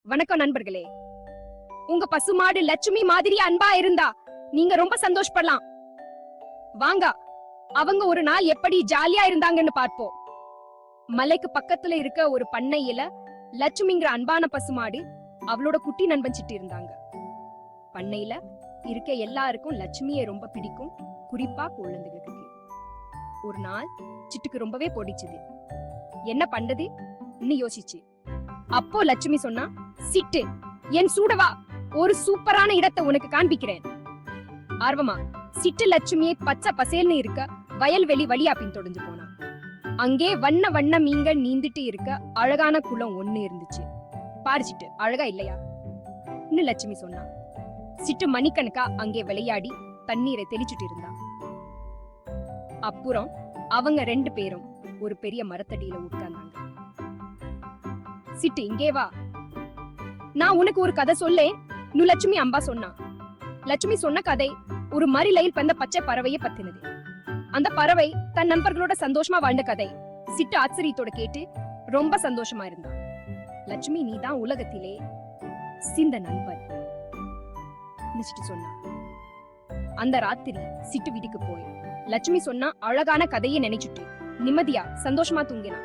வணக்கம் நண்பர்களே. உங்க பசுமாடு லட்சுமி மாதிரி அன்பா இருந்தா நீங்க ரொம்ப சந்தோஷப்படலாம். வாங்க அவங்க ஒரு நாள் எப்படி ஜாலியா இருந்தாங்கன்னு பார்ப்போம். மலைக்கு பக்கத்துல இருக்க ஒரு பண்ணையில லட்சுமிங்கிற அன்பான பசுமாடு அவளோட குட்டி நண்பன் சிட்டு இருந்தாங்க. பண்ணையில இருக்க எல்லாருக்கும் லட்சுமியை ரொம்ப பிடிக்கும், குறிப்பா குழந்தைகளுக்கு. ஒரு நாள் சிட்டுக்கு ரொம்பவே பிடிச்சது. என்ன பண்றது யோசிச்சு. அப்போ லட்சுமி சொன்னா, சிட்டு, என் சூடவா, ஒரு சூப்பரான இடத்தை உனக்கு காண்பிக்கிறேன். ஆர்வமா சிட்டு லட்சுமியை பச்சை பசேல்னு இருக்க வயல்வெளி வழியா பின்தொடர்ந்து போனா. அங்கே வண்ண வண்ண மீன்கள் நீந்திட்டு இருக்க அழகான குளம் ஒண்ணு இருந்துச்சு. பாரு சிட்டு, அழகா இல்லையா லட்சுமி சொன்னா. சிட்டு மணிக்கணக்கா அங்கே விளையாடி தண்ணீரை தெளிச்சுட்டு இருந்தா. அப்புறம் அவங்க 2 பேரும் ஒரு பெரிய மரத்தடியில உட்கார்ந்தாங்க. சிட்டு, இங்கே வா, நான் உனக்கு ஒரு கதை சொல்லேன். லட்சுமி அம்பா சொன்னா. லட்சுமி சொன்ன கதை ஒரு மரிலையில் பந்த பச்சை பறவையை பத்தினது. அந்த பறவை தன் நண்பர்களோட சந்தோஷமா வாழ்ந்த கதை. சிட்டு ஆச்சரியத்தோட கேட்டு ரொம்ப சந்தோஷமா இருந்தா. லட்சுமி, நீதான் உலகத்திலே சிந்த நண்பன் சொன்னா. அந்த ராத்திரி சிட்டு வீட்டுக்கு போய் லட்சுமி சொன்னா அழகான கதையை நினைச்சுட்டு நிம்மதியா சந்தோஷமா தூங்கினா.